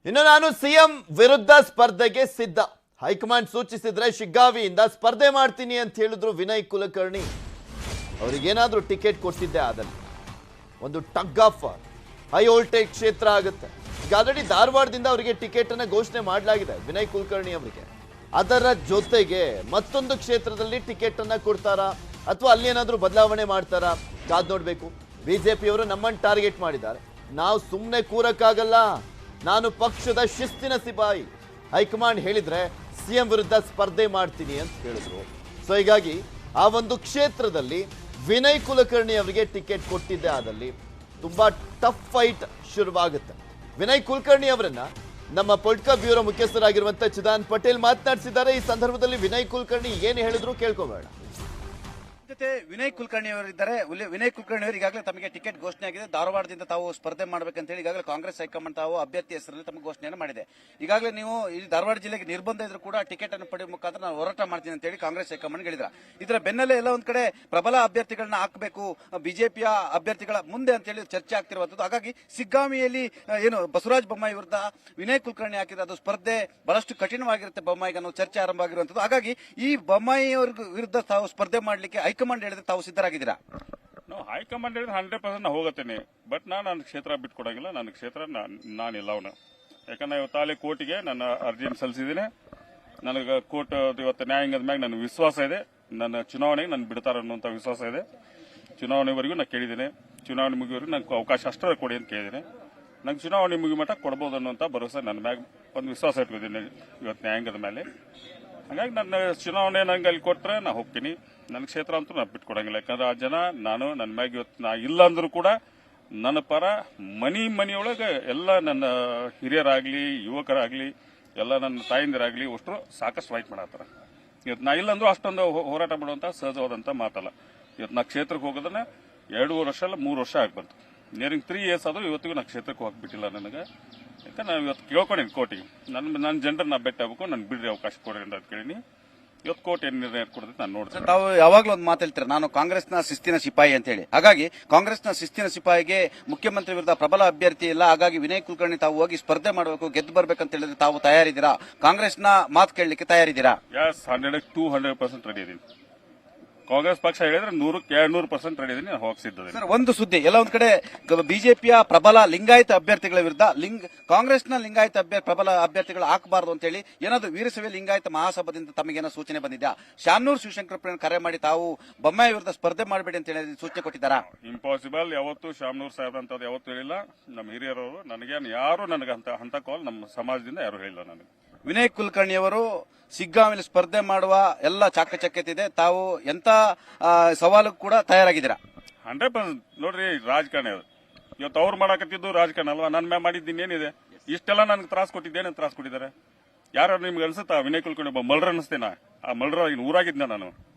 ಇನ್ನು ನಾನು ಸಿಎಂ ವಿರುದ್ಧ ಸ್ಪರ್ಧೆಗೆ ಸಿದ್ಧ. ಹೈಕಮಾಂಡ್ ಸೂಚಿಸಿದ್ರೆ ಶಿಗ್ಗಾವಿಯಿಂದ ಸ್ಪರ್ಧೆ ಮಾಡ್ತೀನಿ ಅಂತ ಹೇಳಿದ್ರು ವಿನಯ್ ಕುಲಕರ್ಣಿ. ಅವರಿಗೇನಾದ್ರೂ ಟಿಕೆಟ್ ಕೊಟ್ಟಿದ್ದೆ ಆದಲ್ಲಿ ಒಂದು ಟಗ್ ಆಫ್ ಹೈ ವೋಲ್ಟೇಜ್ ಕ್ಷೇತ್ರ ಆಗುತ್ತೆ. ಈಗ ಆಲ್ರೆಡಿ ಧಾರವಾಡದಿಂದ ಅವರಿಗೆ ಟಿಕೆಟ್ ಅನ್ನ ಘೋಷಣೆ ಮಾಡಲಾಗಿದೆ ವಿನಯ್ ಕುಲಕರ್ಣಿ ಅವರಿಗೆ. ಅದರ ಜೊತೆಗೆ ಮತ್ತೊಂದು ಕ್ಷೇತ್ರದಲ್ಲಿ ಟಿಕೆಟ್ ಅನ್ನ ಕೊಡ್ತಾರಾ ಅಥವಾ ಅಲ್ಲಿ ಏನಾದ್ರೂ ಬದಲಾವಣೆ ಮಾಡ್ತಾರಾ ಕಾದ್ ನೋಡ್ಬೇಕು. ಬಿಜೆಪಿಯವರು ನಮ್ಮನ್ನು ಟಾರ್ಗೆಟ್ ಮಾಡಿದ್ದಾರೆ. ನಾವು ಸುಮ್ಮನೆ ಕೂರಕ್ಕಾಗಲ್ಲ, ನಾನು ಪಕ್ಷದ ಶಿಸ್ತಿನ ಸಿಪಾಯಿ. ಹೈಕಮಾಂಡ್ ಹೇಳಿದ್ರೆ ಸಿಎಂ ವಿರುದ್ಧ ಸ್ಪರ್ಧೆ ಮಾಡ್ತೀನಿ ಅಂತ ಹೇಳಿದ್ರು. ಸೊ ಹೀಗಾಗಿ ಆ ಒಂದು ಕ್ಷೇತ್ರದಲ್ಲಿ ವಿನಯ್ ಕುಲಕರ್ಣಿ ಅವರಿಗೆ ಟಿಕೆಟ್ ಕೊಟ್ಟಿದ್ದೆ ಆದಲ್ಲಿ ತುಂಬಾ ಟಫ್ ಫೈಟ್ ಶುರುವಾಗುತ್ತೆ. ವಿನಯ್ ಕುಲಕರ್ಣಿ ಅವರನ್ನ ನಮ್ಮ ಪೊಲಿಟಿಕಲ್ ಬ್ಯೂರೋ ಮುಖ್ಯಸ್ಥರಾಗಿರುವಂತ ಚಿದಾನ್ ಪಟೇಲ್ ಮಾತನಾಡಿಸಿದ್ದಾರೆ. ಈ ಸಂದರ್ಭದಲ್ಲಿ ವಿನಯ್ ಕುಲಕರ್ಣಿ ಏನು ಹೇಳಿದ್ರು ಕೇಳ್ಕೋಬೇಡ. ಜೊತೆ ವಿನಯ್ ಕುಲಕರ್ಣಿ ಅವರಿದ್ದಾರೆ. ವಿನಯ್ ಕುಲಕರ್ಣಿ ಅವರು ಈಗಾಗಲೇ ತಮಗೆ ಟಿಕೆಟ್ ಘೋಷಣೆ ಆಗಿದೆ. ಧಾರವಾಡದಿಂದ ತಾವು ಸ್ಪರ್ಧೆ ಮಾಡಬೇಕಂತ ಹೇಳಿ ಈಗಾಗಲೇ ಕಾಂಗ್ರೆಸ್ ಹೈಕಮಾಂಡ್ ತಾವು ಅಭ್ಯರ್ಥಿ ಹೆಸರಲ್ಲಿ ತಮಗೆ ಘೋಷಣೆಯನ್ನು ಮಾಡಿದೆ. ಈಗಾಗಲೇ ನೀವು ಈ ಧಾರವಾಡ ಜಿಲ್ಲೆಗೆ ನಿರ್ಬಂಧ ಇದ್ರೂ ಕೂಡ ಟಿಕೆಟ್ ಅನ್ನು ಪಡೆಯುವ ಮುಖಾಂತರ ನಾನು ಹೋರಾಟ ಮಾಡ್ತೀನಿ ಅಂತ ಹೇಳಿ ಕಾಂಗ್ರೆಸ್ ಹೈಕಮಾಂಡ್ ಹೇಳಿದ್ರ. ಇದರ ಬೆನ್ನಲ್ಲೇ ಎಲ್ಲ ಒಂದ್ ಕಡೆ ಪ್ರಬಲ ಅಭ್ಯರ್ಥಿಗಳನ್ನ ಹಾಕಬೇಕು ಬಿಜೆಪಿಯ ಅಭ್ಯರ್ಥಿಗಳ ಮುಂದೆ ಅಂತ ಹೇಳಿ ಚರ್ಚೆ ಆಗ್ತಿರುವಂತದ್ದು. ಹಾಗಾಗಿ ಸಿಗ್ಗಾಮಿಯಲ್ಲಿ ಏನು ಬಸವರಾಜ ಬೊಮ್ಮಾಯಿ ವಿರುದ್ಧ ವಿನಯ್ ಕುಲಕರ್ಣಿ ಹಾಕಿದ್ರೆ ಅದು ಸ್ಪರ್ಧೆ ಬಹಳಷ್ಟು ಕಠಿಣವಾಗಿರುತ್ತೆ ಬೊಮ್ಮಾಯಿಗೆ ಅನ್ನೋ ಚರ್ಚೆ ಆರಂಭ ಆಗಿರುವಂತದ್ದು. ಹಾಗಾಗಿ ಈ ಬೊಮ್ಮಾಯಿ ಅವರ ವಿರುದ್ಧ ತಾವು ಸ್ಪರ್ಧೆ ಮಾಡಲಿಕ್ಕೆ ಹೈಕಮಾಂಡ್ ಹೇಳಿದ್ರೆ ತಾವು ಸಿದ್ಧರಾಗಿದ್ದೀರಾ? ನಾವು ಹೈಕಮಾಂಡ್ ಹೇಳಿದ್ರೆ 100% ನಾ ಹೋಗತ್ತೇನೆ. ಬಟ್ ನನ್ನ ಕ್ಷೇತ್ರ ಬಿಟ್ಕೊಡಂಗಿಲ್ಲ. ನನ್ನ ಕ್ಷೇತ್ರ ನಾನಿಲ್ಲ ಅವನು. ಯಾಕಂದ್ರೆ ಇವತ್ತಾಲೆ ಕೋರ್ಟಿಗೆ ನನ್ನ ಅರ್ಜಿಯನ್ನು ಸಲ್ಲಿಸಿದ್ದೀನಿ. ನನಗೆ ಕೋರ್ಟ್ ಇವತ್ತು ನ್ಯಾಯಾಂಗದ ಮ್ಯಾಗ ನನಗೆ ವಿಶ್ವಾಸ ಇದೆ. ನನ್ನ ಚುನಾವಣೆಗೆ ನನ್ನ ಬಿಡ್ತಾರ ಅನ್ನುವಂಥ ವಿಶ್ವಾಸ ಇದೆ. ಚುನಾವಣೆವರೆಗೂ ನಾನು ಕೇಳಿದ್ದೀನಿ. ಚುನಾವಣೆ ಮುಗಿಯವರೆಗೂ ನನಗೆ ಅವಕಾಶ ಅಷ್ಟರ ಕೊಡಿ ಅಂತ ಕೇಳಿದ್ದೀನಿ. ನಂಗೆ ಚುನಾವಣೆ ಮುಗಿ ಮಟ್ಟ ಕೊಡ್ಬೋದು ಅನ್ನುವಂಥ ಭರವಸೆ ನನ್ನ ಮ್ಯಾಗ ಒಂದು ವಿಶ್ವಾಸ ಇಟ್ಕೊಂಡಿದ್ದೀನಿ ಇವತ್ತು ನ್ಯಾಯಾಂಗದ ಮೇಲೆ. ಹಾಗಾಗಿ ನನ್ನ ಚುನಾವಣೆ ನಂಗೆ ಅಲ್ಲಿ ಕೊಟ್ಟರೆ ನಾ ಹೋಗ್ತೀನಿ. ನನ್ನ ಕ್ಷೇತ್ರ ಅಂತೂ ನಾ ಬಿಟ್ಕೊಡಂಗಿಲ್ಲ. ಯಾಕಂದ್ರೆ ಆ ಜನ ನಾನು ನನ್ನ ಮ್ಯಾಗ ಇವತ್ತು ನಾ ಇಲ್ಲ ಅಂದ್ರೂ ಕೂಡ ನನ್ನ ಪರ ಮನೆಯೊಳಗೆ ಎಲ್ಲ ನನ್ನ ಹಿರಿಯರಾಗ್ಲಿ ಯುವಕರಾಗ್ಲಿ ಎಲ್ಲ ನನ್ನ ತಾಯಿಂದಿರಾಗ್ಲಿ ಅಷ್ಟರು ಸಾಕಷ್ಟು ಫೈಟ್ ಮಾಡತ್ತಾರ. ಇವತ್ತು ನಾ ಇಲ್ಲ ಅಂದ್ರೂ ಅಷ್ಟೊಂದು ಹೋರಾಟ ಮಾಡುವಂತ ಸಹಜವಾದಂತ ಮಾತಲ್ಲ. ಇವತ್ತು ನಾ ಕ್ಷೇತ್ರಕ್ಕೆ ಹೋಗೋದನ್ನ 2.5 ವರ್ಷ ಅಲ್ಲ 3 ವರ್ಷ ಆಗ್ಬಂತು. ನಿಯರಿಂಗ್ 3 ಇಯರ್ಸ್ ಆದ್ರೂ ಇವತ್ತಿಗೂ ನಾ ಕ್ಷೇತ್ರಕ್ಕೆ ಹೋಗ್ಬಿಟ್ಟಿಲ್ಲ ನನಗೆ. ಯಾಕಂದ್ರೆ ನಾನು ಇವತ್ತು ಕೇಳ್ಕೊಂಡಿನಿ ಕೋರ್ಟಿಗೆ ನನ್ನ ಜನರನ್ನ ಭೇಟಿ ಆಗ್ಬೇಕು, ನನ್ಗೆ ಬಿಡ್ರಿ ಅವಕಾಶ ಕೊಡ್ರಿ ಅಂತ ಕೇಳಿನಿ. ಇವತ್ತು ಕೋರ್ಟ್ ಏನ್ ನಿರ್ಣಯ ಕೊಡ್ತೈತೆ ನಾನು ನೋಡ್ತೀನಿ. ತಾವು ಯಾವಾಗಲೂ ಒಂದು ಮಾತು ಹೇಳ್ತೀರಾ, ನಾನು ಕಾಂಗ್ರೆಸ್ನ ಶಿಸ್ತಿನ ಸಿಪಾಯಿ ಅಂತ ಹೇಳಿ. ಹಾಗಾಗಿ ಕಾಂಗ್ರೆಸ್ನ ಶಿಸ್ತಿನ ಸಿಪಾಯಿಗೆ ಮುಖ್ಯಮಂತ್ರಿ ವಿರುದ್ಧ ಪ್ರಬಲ ಅಭ್ಯರ್ಥಿ ಇಲ್ಲ. ಹಾಗಾಗಿ ವಿನಯ್ ಕುಲಕರ್ಣಿ ತಾವು ಹೋಗಿ ಸ್ಪರ್ಧೆ ಮಾಡಬೇಕು, ಗೆದ್ದು ಬರ್ಬೇಕಂತ ಹೇಳಿದ್ರೆ ತಾವು ತಯಾರಿದ್ದೀರಾ? ಕಾಂಗ್ರೆಸ್ನ ಮಾತು ಕೇಳಲಿಕ್ಕೆ ತಯಾರಿದ್ದೀರಾ? ಯಸ್, 100% ರೆಡಿ ಇದೀನಿ. ಕಾಂಗ್ರೆಸ್ ಪಕ್ಷ ಹೇಳಿದ್ರೆ 100% ರೆಡಿ ಇದೀನಿ. ನಾನು ಹೋಗಿಸಿದ್ದೀನಿ. ಸರ್, ಒಂದು ಸುದ್ದಿ ಎಲ್ಲ ಒಂದ್ ಕಡೆ ಬಿಜೆಪಿಯ ಪ್ರಬಲ ಲಿಂಗಾಯತ ಅಭ್ಯರ್ಥಿಗಳ ವಿರುದ್ಧ ಕಾಂಗ್ರೆಸ್ನ ಲಿಂಗಾಯತ ಪ್ರಬಲ ಅಭ್ಯರ್ಥಿಗಳು ಹಾಕಬಾರದು ಅಂತ ಹೇಳಿ ಏನಾದ್ರು ವೀರಶೈವ ಲಿಂಗಾಯತ ಮಹಾಸಭಾದಿಂದ ತಮಗೇನೋ ಸೂಚನೆ ಬಂದಿದ್ಯಾ? ಶಾಮನೂರ್ ಶಿವಶಂಕರಪ್ಪ ಕರೆ ಮಾಡಿ ತಾವು ಬೊಮ್ಮಾಯಿ ವಿರುದ್ಧ ಸ್ಪರ್ಧೆ ಮಾಡಬೇಡಿ ಅಂತ ಹೇಳಿ ಸೂಚನೆ ಕೊಟ್ಟಿದ್ದಾರಾ? ಇಂಪಾಸಿಬಲ್. ಯಾವತ್ತು ಶಾಮನೂರ್ ಸಾಹೇಬ್ ಅಂತ ಯಾವತ್ತೂ ಹೇಳಿಲ್ಲ. ನಮ್ಮ ಹಿರಿಯರವರು ನನಗೇನು ಯಾರು ನನಗೆ ಅಂತ ಕಾಲ್ ನಮ್ಮ ಸಮಾಜದಿಂದ ಯಾರು ಹೇಳಿಲ್ಲ ನನಗೆ. ವಿನಯ್ ಕುಲಕರ್ಣಿ ಅವರು ಸಿಗ್ಗಾಂವಿನಲ್ಲಿ ಸ್ಪರ್ಧೆ ಮಾಡುವ ಎಲ್ಲ ಚಾಕಚಕ್ಯತೆ ಇದೆ. ತಾವು ಎಂತ ಸವಾಲು ಕೂಡ ತಯಾರಾಗಿದ್ದೀರಾ? 100% ನೋಡ್ರಿ, ರಾಜಕಾರಣ ಅದು. ಇವತ್ತು ಅವ್ರು ಮಾಡಾಕತ್ತಿದ್ದು ರಾಜಕಾರಣ ಅಲ್ವಾ? ನನ್ನ ಮ್ಯಾಗ ಮಾಡಿದ್ದೀನಿ ಏನಿದೆ? ಇಷ್ಟೆಲ್ಲ ನನಗೆ ತ್ರಾಸ ಕೊಟ್ಟಿದ್ದೇನೆ, ತ್ರಾಸ ಕೊಟ್ಟಿದ್ದಾರೆ ಯಾರು? ನಿಮ್ಗೆ ಅನ್ಸುತ್ತಾ ವಿನಯ್ ಕುಲಕರ್ಣಿ ಒಬ್ಬ ಮಲ್ರ ಅನಿಸ್ತೇನ? ಆ ಮಲ್ರ ಊರಾಗಿದ್ನ ನಾನು.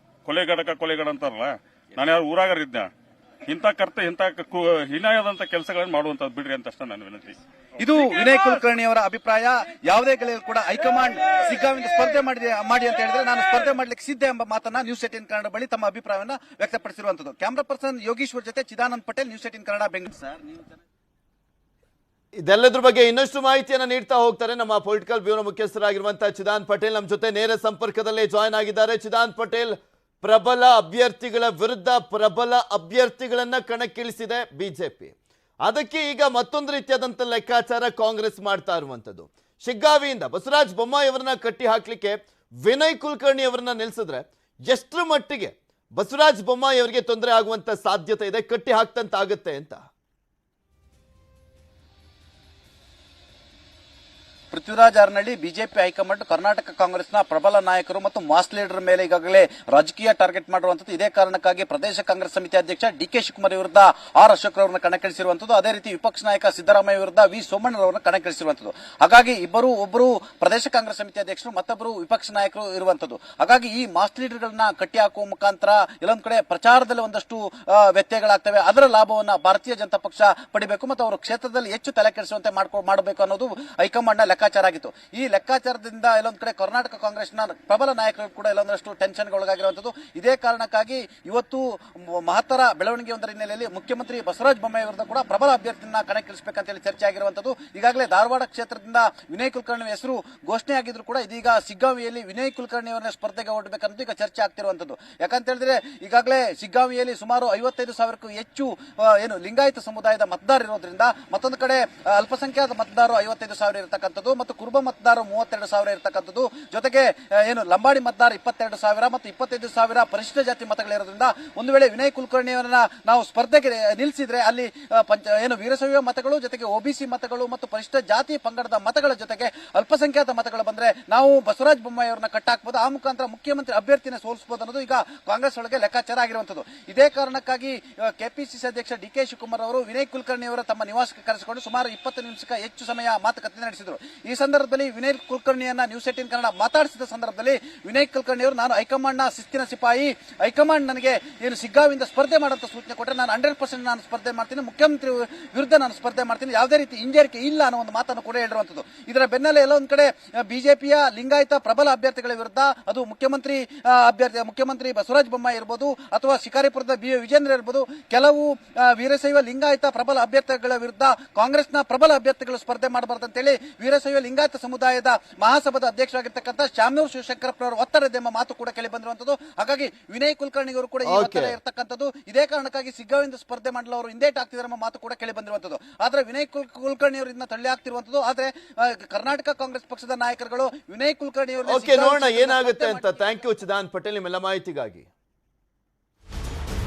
ಕೊಲೆಗಡ ಅಂತಾರಲ್ಲ, ನಾನು ಯಾರು ಊರಾಗರಿದ್ನ? ಇಂಥ ಹೀನಾಯದಂತ ಕೆಲಸಗಳನ್ನು ಮಾಡುವಂತದ್ದು ಬಿಡ್ರಿ ಅಂತ ಅಷ್ಟೇ ನನ್ನ ವಿನಂತಿ. ಇದು ವಿನಯ್ ಕುಲಕರ್ಣಿ ಅವರ ಅಭಿಪ್ರಾಯ. ಯಾವುದೇ ಗಳಿಗೂ ಕೂಡ ಹೈಕಮಾಂಡ್ ಸಿಗ್ಗಾಂವಿಂದ ಸ್ಪರ್ಧೆ ಮಾಡಿ ಅಂತ ಹೇಳಿದ್ರೆ ನಾನು ಸ್ಪರ್ಧೆ ಮಾಡ್ಲಿಕ್ಕೆ ಸಿದ್ಧ ಎಂಬ ಮಾತನ್ನ ನ್ಯೂಸ್ 18 ಕನ್ನಡ ಬಳಿ ತಮ್ಮ ಅಭಿಪ್ರಾಯವನ್ನ ವ್ಯಕ್ತಪಡಿಸಿರುವಂತದ್ದು. ಕ್ಯಾಮರಾ ಪರ್ಸನ್ ಯೋಗೀಶ್ವರ್ ಜೊತೆ ಚಿದಾನಂದ್ ಪಟೇಲ್, ನ್ಯೂಸ್ 18 ಕನ್ನಡ, ಬೆಂಗಳೂರು. ಸರ್, ಇದೆಲ್ಲದ್ರ ಬಗ್ಗೆ ಇನ್ನಷ್ಟು ಮಾಹಿತಿಯನ್ನ ನೀಡ್ತಾ ಹೋಗ್ತಾರೆ ನಮ್ಮ ಪೊಲಿಟಿಕಲ್ ಬ್ಯೂರೋ ಮುಖ್ಯಸ್ಥರಾಗಿರುವಂತಹ ಚಿದಾನ್ ಪಟೇಲ್. ನಮ್ಮ ಜೊತೆ ನೇರ ಸಂಪರ್ಕದಲ್ಲೇ ಜಾಯ್ನ್ ಆಗಿದ್ದಾರೆ. ಚಿದಾನ್ ಪಟೇಲ್, ಪ್ರಬಲ ಅಭ್ಯರ್ಥಿಗಳ ವಿರುದ್ಧ ಪ್ರಬಲ ಅಭ್ಯರ್ಥಿಗಳನ್ನ ಕಣಕ್ಕಿಳಿಸಿದೆ ಬಿಜೆಪಿ. ಅದಕ್ಕೆ ಈಗ ಮತ್ತೊಂದು ರೀತಿಯಾದಂತ ಲೆಕ್ಕಾಚಾರ ಕಾಂಗ್ರೆಸ್ ಮಾಡ್ತಾ ಇರುವಂತದ್ದು. ಶಿಗ್ಗಾವಿಯಿಂದ ಬಸವರಾಜ ಬೊಮ್ಮಾಯಿ ಅವರನ್ನ ಕಟ್ಟಿ ಹಾಕ್ಲಿಕ್ಕೆ ವಿನಯ್ ಕುಲಕರ್ಣಿ ಅವರನ್ನ ನಿಲ್ಸಿದ್ರೆ ಎಷ್ಟರ ಮಟ್ಟಿಗೆ ಬಸವರಾಜ ಬೊಮ್ಮಾಯಿ ಅವರಿಗೆ ತೊಂದರೆ ಆಗುವಂತ ಸಾಧ್ಯತೆ ಇದೆ, ಕಟ್ಟಿ ಹಾಕ್ತಂತ ಆಗುತ್ತೆ ಅಂತ? ಪೃಥ್ವಿರಾಜ್ ಹಾರನಹಳ್ಳಿ, ಬಿಜೆಪಿ ಹೈಕಮಾಂಡ್ ಕರ್ನಾಟಕ ಕಾಂಗ್ರೆಸ್ನ ಪ್ರಬಲ ನಾಯಕರು ಮತ್ತು ಮಾಸ್ ಲೀಡರ್ ಮೇಲೆ ಈಗಾಗಲೇ ರಾಜಕೀಯ ಟಾರ್ಗೆಟ್ ಮಾಡಿರುವಂತದ್ದು. ಇದೇ ಕಾರಣಕ್ಕಾಗಿ ಪ್ರದೇಶ ಕಾಂಗ್ರೆಸ್ ಸಮಿತಿ ಅಧ್ಯಕ್ಷ ಡಿಕೆ ಶಿವಕುಮಾರ್ ವಿರುದ್ಧ ಆರ್ ಅಶೋಕ್ ಅವರನ್ನು ಕಣಕ್ಕಿಳಿಸಿರುವಂತದ್ದು. ಅದೇ ರೀತಿ ವಿಪಕ್ಷ ನಾಯಕ ಸಿದ್ದರಾಮಯ್ಯ ವಿರುದ್ಧ ವಿ ಸೋಮಣ್ಣರವರನ್ನು ಕಣಕ್ಕಿಳಿಸಿರುವಂತದ್ದು. ಹಾಗಾಗಿ ಒಬ್ಬರು ಪ್ರದೇಶ ಕಾಂಗ್ರೆಸ್ ಸಮಿತಿ ಅಧ್ಯಕ್ಷರು, ಮತ್ತೊಬ್ಬರು ವಿಪಕ್ಷ ನಾಯಕರು ಇರುವಂತದ್ದು. ಹಾಗಾಗಿ ಈ ಮಾಸ್ ಲೀಡರ್ಗಳನ್ನ ಕಟ್ಟಿ ಹಾಕುವ ಮುಖಾಂತರ ಎಲ್ಲೊಂದ್ ಕಡೆ ಪ್ರಚಾರದಲ್ಲಿ ಒಂದಷ್ಟು ವ್ಯತ್ಯಯಗಳಾಗ್ತವೆ. ಅದರ ಲಾಭವನ್ನ ಭಾರತೀಯ ಜನತಾ ಪಕ್ಷ ಪಡಿಬೇಕು ಮತ್ತು ಅವರು ಕ್ಷೇತ್ರದಲ್ಲಿ ಹೆಚ್ಚು ತಲೆ ಕೆಡಿಸುವಂತೆ ಮಾಡಬೇಕು ಅನ್ನೋದು ಹೈಕಮಾಂಡ್ನ ಲೆಕ್ಕಾಚಾರ ಲೆಕ್ಕಾಚಾರ ಆಗಿತ್ತು. ಈ ಲೆಕ್ಕಾಚಾರದಿಂದ ಎಲ್ಲೊಂದ್ ಕಡೆ ಕರ್ನಾಟಕ ಕಾಂಗ್ರೆಸ್ನ ಪ್ರಬಲ ನಾಯಕರು ಕೂಡ ಎಲ್ಲೊಂದಷ್ಟು ಟೆನ್ಷನ್ಗೆ ಒಳಗಾಗಿರುವಂತದ್ದು. ಇದೇ ಕಾರಣಕ್ಕಾಗಿ ಇವತ್ತು ಮಹತ್ತರ ಬೆಳವಣಿಗೆ ಒಂದರ ಹಿನ್ನೆಲೆಯಲ್ಲಿ ಮುಖ್ಯಮಂತ್ರಿ ಬಸವರಾಜ ಬೊಮ್ಮಾಯಿ ವಿರುದ್ಧ ಕೂಡ ಪ್ರಬಲ ಅಭ್ಯರ್ಥಿಯನ್ನ ಕಣಕ್ಕಿಳಿಸಬೇಕಂತ ಹೇಳಿ ಚರ್ಚೆ ಆಗಿರುವಂತದ್ದು. ಈಗಾಗಲೇ ಧಾರವಾಡ ಕ್ಷೇತ್ರದಿಂದ ವಿನಯ್ ಕುಲಕರ್ಣಿ ಹೆಸರು ಘೋಷಣೆ ಆಗಿದ್ರು ಕೂಡ ಇದೀಗ ಶಿಗ್ಗಾಂವಿಯಲ್ಲಿ ವಿನಯ್ ಕುಲಕರ್ಣಿ ಅವರನ್ನ ಸ್ಪರ್ಧೆಗೆ ಹೊರಡಬೇಕಂತ ಈಗ ಚರ್ಚೆ ಆಗ್ತಿರುವಂತದ್ದು. ಯಾಕಂತ ಹೇಳಿದ್ರೆ ಈಗಾಗಲೇ ಶಿಗ್ಗಾಂವಿಯಲ್ಲಿ ಸುಮಾರು 55,000ಕ್ಕೂ ಹೆಚ್ಚು ಏನು ಲಿಂಗಾಯತ ಸಮುದಾಯದ ಮತದಾರ ಇರೋದ್ರಿಂದ, ಮತ್ತೊಂದು ಕಡೆ ಅಲ್ಪಸಂಖ್ಯಾತ ಮತದಾರರು 55,000 ಇರತಕ್ಕಂಥದ್ದು ಮತ್ತು ಕುರುಬ ಮತದಾರರು 32,000 ಇರತಕ್ಕಂಥದ್ದು, ಜೊತೆಗೆ ಏನು ಲಂಬಾಡಿ ಮತದಾರ 22,000 ಮತ್ತು 25,000 ಪರಿಶಿಷ್ಟ ಜಾತಿ ಮತಗಳಿರೋದ್ರಿಂದ ಒಂದು ವೇಳೆ ವಿನಯ್ ಕುಲಕರ್ಣಿ ಅವರನ್ನ ನಾವು ಸ್ಪರ್ಧೆಗೆ ನಿಲ್ಲಿಸಿದ್ರೆ ಅಲ್ಲಿ ಏನು ವೀರಶೈವ ಮತಗಳು ಜೊತೆಗೆ ಒಬಿಸಿ ಮತಗಳು ಮತ್ತು ಪರಿಶಿಷ್ಟ ಜಾತಿ ಪಂಗಡದ ಮತಗಳ ಜೊತೆಗೆ ಅಲ್ಪಸಂಖ್ಯಾತ ಮತಗಳು ಬಂದ್ರೆ ನಾವು ಬಸವರಾಜ ಬೊಮ್ಮಾಯಿ ಅವರನ್ನ ಕಟ್ಟಾಕಬಹುದು, ಆ ಮುಖಾಂತರ ಮುಖ್ಯಮಂತ್ರಿ ಅಭ್ಯರ್ಥಿನ ಸೋಲಿಸಬಹುದು ಅನ್ನೋದು ಈಗ ಕಾಂಗ್ರೆಸ್ ಒಳಗೆ ಲೆಕ್ಕಾಚಾರ ಆಗಿರುವಂತದ್ದು. ಇದೇ ಕಾರಣಕ್ಕಾಗಿ ಕೆಪಿಸಿಸಿ ಅಧ್ಯಕ್ಷ ಡಿ.ಕೆ. ಶಿವಕುಮಾರ್ ಅವರು ವಿನಯ್ ಕುಲಕರ್ಣಿ ಅವರ ತಮ್ಮ ನಿವಾಸಕ್ಕೆ ಕರೆಸಿಕೊಂಡು ಸುಮಾರು 20 ನಿಮಿಷಕ್ಕೆ ಹೆಚ್ಚು ಸಮಯ ಮಾತುಕತೆ ನಡೆಸಿದರು. ಈ ಸಂದರ್ಭದಲ್ಲಿ ವಿನಯ್ ಕುಲಕರ್ಣಿಯನ್ನ ನ್ಯೂಸ್ 18 ಕನ್ನಡ ಮಾತಾಡಿಸಿದ ಸಂದರ್ಭದಲ್ಲಿ ವಿನಯ್ ಕುಲಕರ್ಣಿ ಅವರು, ನಾನು ಹೈಕಮಾಂಡ್ ನ ಶಿಸ್ತಿನ ಸಿಪಾಯಿ, ಹೈಕಮಾಂಡ್ ನನಗೆ ಏನು ಶಿಗ್ಗಾವಿಂದ ಸ್ಪರ್ಧೆ ಮಾಡುವಂತ ಸೂಚನೆ ಕೊಟ್ಟರೆ ನಾನು 100% ನಾನು ಸ್ಪರ್ಧೆ ಮಾಡ್ತೀನಿ, ಮುಖ್ಯಮಂತ್ರಿ ವಿರುದ್ಧ ನಾನು ಸ್ಪರ್ಧೆ ಮಾಡ್ತೀನಿ, ಯಾವುದೇ ರೀತಿ ಹಿಂಜರಿಕೆ ಇಲ್ಲ ಅನ್ನೋ ಒಂದು ಮಾತನ್ನು ಕೂಡ ಹೇಳಿರುವಂತದ್ದು. ಇದರ ಬೆನ್ನಲ್ಲೇ ಎಲ್ಲ ಒಂದ್ ಕಡೆ ಬಿಜೆಪಿಯ ಲಿಂಗಾಯತ ಪ್ರಬಲ ಅಭ್ಯರ್ಥಿಗಳ ವಿರುದ್ಧ, ಅದು ಮುಖ್ಯಮಂತ್ರಿ ಬಸವರಾಜ ಬೊಮ್ಮಾಯಿ ಇರಬಹುದು ಅಥವಾ ಶಿಕಾರಿಪುರದ ಬಿ ವಿಜೇಂದ್ರ ಇರಬಹುದು, ಕೆಲವು ವೀರಶೈವ ಲಿಂಗಾಯತ ಪ್ರಬಲ ಅಭ್ಯರ್ಥಿಗಳ ವಿರುದ್ಧ ಕಾಂಗ್ರೆಸ್ನ ಪ್ರಬಲ ಅಭ್ಯರ್ಥಿಗಳು ಸ್ಪರ್ಧೆ ಮಾಡಬಾರದು ಅಂತೇಳಿ ವೀರಶೈವ ಲಿಂಗಾಯತ ಸಮುದಾಯದ ಮಹಾಸಭಾದ ಅಧ್ಯಕ್ಷರಾಗಿರ್ತಕ್ಕಂಥ ಶಾಮನೂರು ಶಿವಶಂಕರಪ್ಪನವರ ಒತ್ತಡದ ಮಾತು ಕೂಡ ಕೇಳಿ ಬಂದಿರುವಂತದ್ದು. ಹಾಗಾಗಿ ವಿನಯ್ ಕುಲಕರ್ಣಿ ಅವರು ಕೂಡ ಈ ಒತ್ತಡ ಇರತಕ್ಕಂಥದ್ದು. ಇದೇ ಕಾರಣಕ್ಕಾಗಿ ಶಿಗ್ಗಾವಿಂದ ಸ್ಪರ್ಧೆ ಮಾಡಲು ಅವರು ಹಿಂದೇಟ್ ಆಗ್ತಿದ್ದಾರೆ ಎಂಬ ಮಾತು ಕೂಡ ಕೇಳಿ ಬಂದಿರುವಂತದ್ದು. ಆದ್ರೆ ವಿನಯ್ ಕುಲಕರ್ಣಿ ಅವರಿಂದ ತಳ್ಳಿ ಆಗ್ತಿರುವಂತದ್ದು. ಆದ್ರೆ ಕರ್ನಾಟಕ ಕಾಂಗ್ರೆಸ್ ಪಕ್ಷದ ನಾಯಕರುಗಳು ವಿನಯ್ ಕುಲಕರ್ಣಿ ಅವರು ನೋಡೋಣ ಏನಾಗುತ್ತೆ ಅಂತ. ಥ್ಯಾಂಕ್ ಯು ಚಿದಾನ್ ಪಟೇಲ್ ನಿಮ್ಮೆಲ್ಲ ಮಾಹಿತಿಗಾಗಿ.